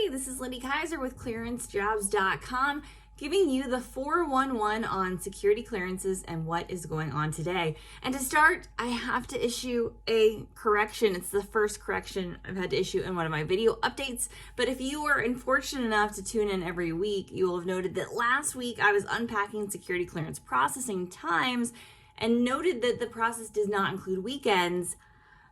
Hey, this is Lindy Kaiser with ClearanceJobs.com, giving you the 411 on security clearances and what is going on today. And to start, I have to issue a correction. It's the first correction I've had to issue in one of my video updates. But if you are unfortunate enough to tune in every week, you will have noted that last week I was unpacking security clearance processing times and noted that the process does not include weekends.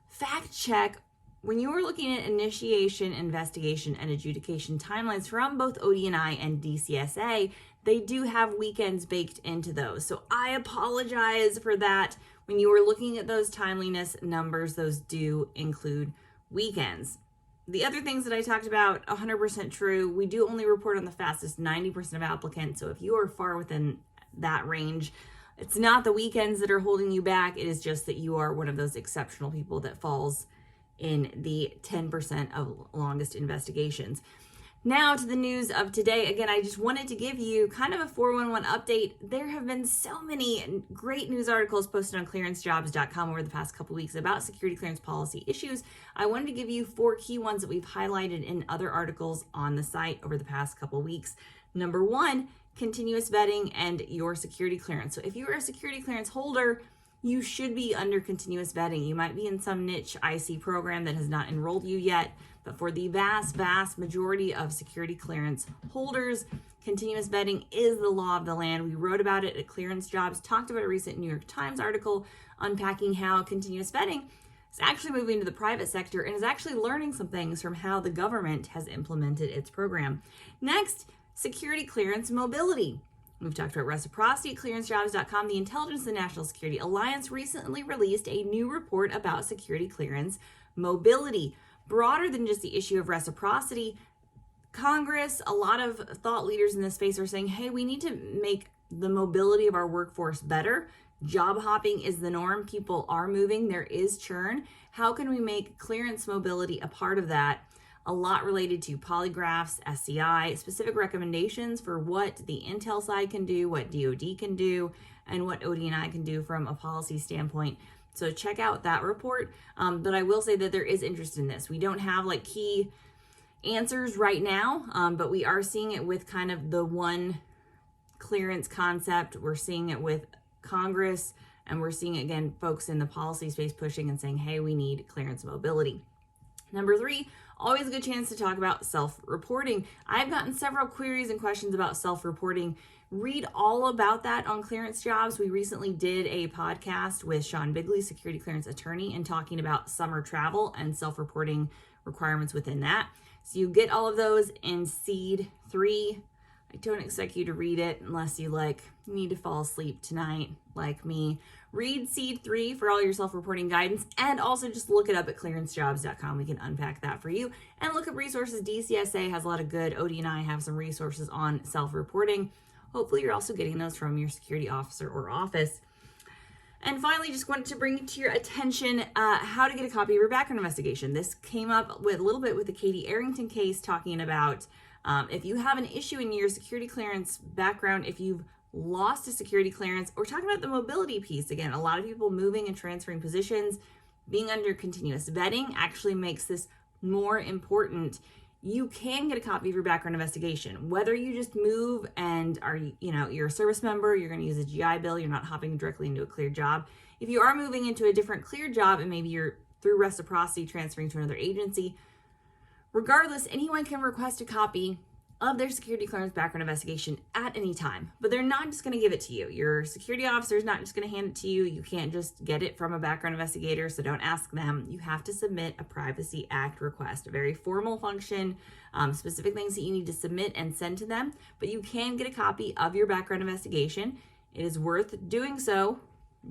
Fact check. When you are looking at initiation, investigation, and adjudication timelines from both ODNI and DCSA, they do have weekends baked into those. So I apologize for that. When you are looking at those timeliness numbers, those do include weekends. The other things that I talked about, 100% true. We do only report on the fastest 90% of applicants. So if you are far within that range, it's not the weekends that are holding you back. It is just that you are one of those exceptional people that falls in the 10% of longest investigations. Now to the news of today. Again, I just wanted to give you kind of a 411 update. There have been so many great news articles posted on clearancejobs.com over the past couple weeks about security clearance policy issues. I wanted to give you 4 key ones that we've highlighted in other articles on the site over the past couple weeks. Number 1, continuous vetting and your security clearance. So if you are a security clearance holder, you should be under continuous vetting. You might be in some niche IC program that has not enrolled you yet, but for the vast majority of security clearance holders, continuous vetting is the law of the land. We wrote about it at Clearance Jobs, talked about a recent New York Times article unpacking how continuous vetting is actually moving to the private sector and is actually learning some things from how the government has implemented its program. Next, security clearance mobility. We've talked about reciprocity at clearancejobs.com. The Intelligence and National Security Alliance recently released a new report about security clearance mobility. Broader than just the issue of reciprocity, Congress, a lot of thought leaders in this space are saying, hey, we need to make the mobility of our workforce better. Job hopping is the norm. People are moving. There is churn. How can we make clearance mobility a part of that? A lot related to polygraphs, SCI, specific recommendations for what the Intel side can do, what DoD can do, and what ODNI can do from a policy standpoint. So check out that report. But I will say that there is interest in this. We don't have like key answers right now, but we are seeing it with kind of the one clearance concept. We're seeing it with Congress, and we're seeing, again, folks in the policy space pushing and saying, hey, we need clearance mobility. Number 3, always a good chance to talk about self-reporting. I've gotten several queries and questions about self-reporting. Read all about that on Clearance Jobs. We recently did a podcast with Sean Bigley, security clearance attorney, and talking about summer travel and self-reporting requirements within that. So you get all of those in Seed 3. I don't expect you to read it unless you need to fall asleep tonight like me. Read Seed 3 for all your self-reporting guidance, and also just look it up at clearancejobs.com. We can unpack that for you. And look at resources. DCSA has a lot of good. ODNI have some resources on self-reporting. Hopefully you're also getting those from your security officer or office. And finally, just wanted to bring to your attention how to get a copy of your background investigation. This came up with a little bit with the Katie Arrington case, talking about if you have an issue in your security clearance background, if you've lost a security clearance, or talking about the mobility piece. Again, a lot of people moving and transferring positions, being under continuous vetting actually makes this more important. You can get a copy of your background investigation, whether you just move and are, you're a service member, you're going to use a GI Bill, you're not hopping directly into a cleared job. If you are moving into a different cleared job and maybe you're through reciprocity transferring to another agency, regardless, anyone can request a copy of their security clearance background investigation at any time, but they're not just going to give it to you. Your security officer is not just going to hand it to you. You can't just get it from a background investigator, so don't ask them. You have to submit a Privacy Act request, a very formal function, specific things that you need to submit and send to them, but you can get a copy of your background investigation. It is worth doing so,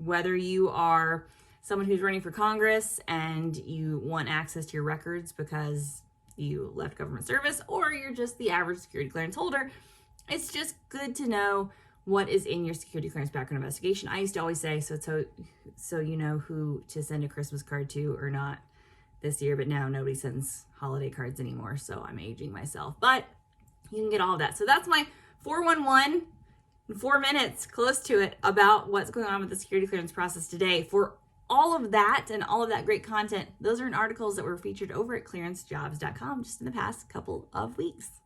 whether you are someone who's running for Congress and you want access to your records because you left government service, or you're just the average security clearance holder. It's just good to know what is in your security clearance background investigation. I used to always say, so you know who to send a Christmas card to or not this year, but now nobody sends holiday cards anymore, so I'm aging myself. But you can get all of that. So that's my 411 in 4 minutes, close to it, about what's going on with the security clearance process today. For all of that and all of that great content, those are in articles that were featured over at clearancejobs.com just in the past couple of weeks.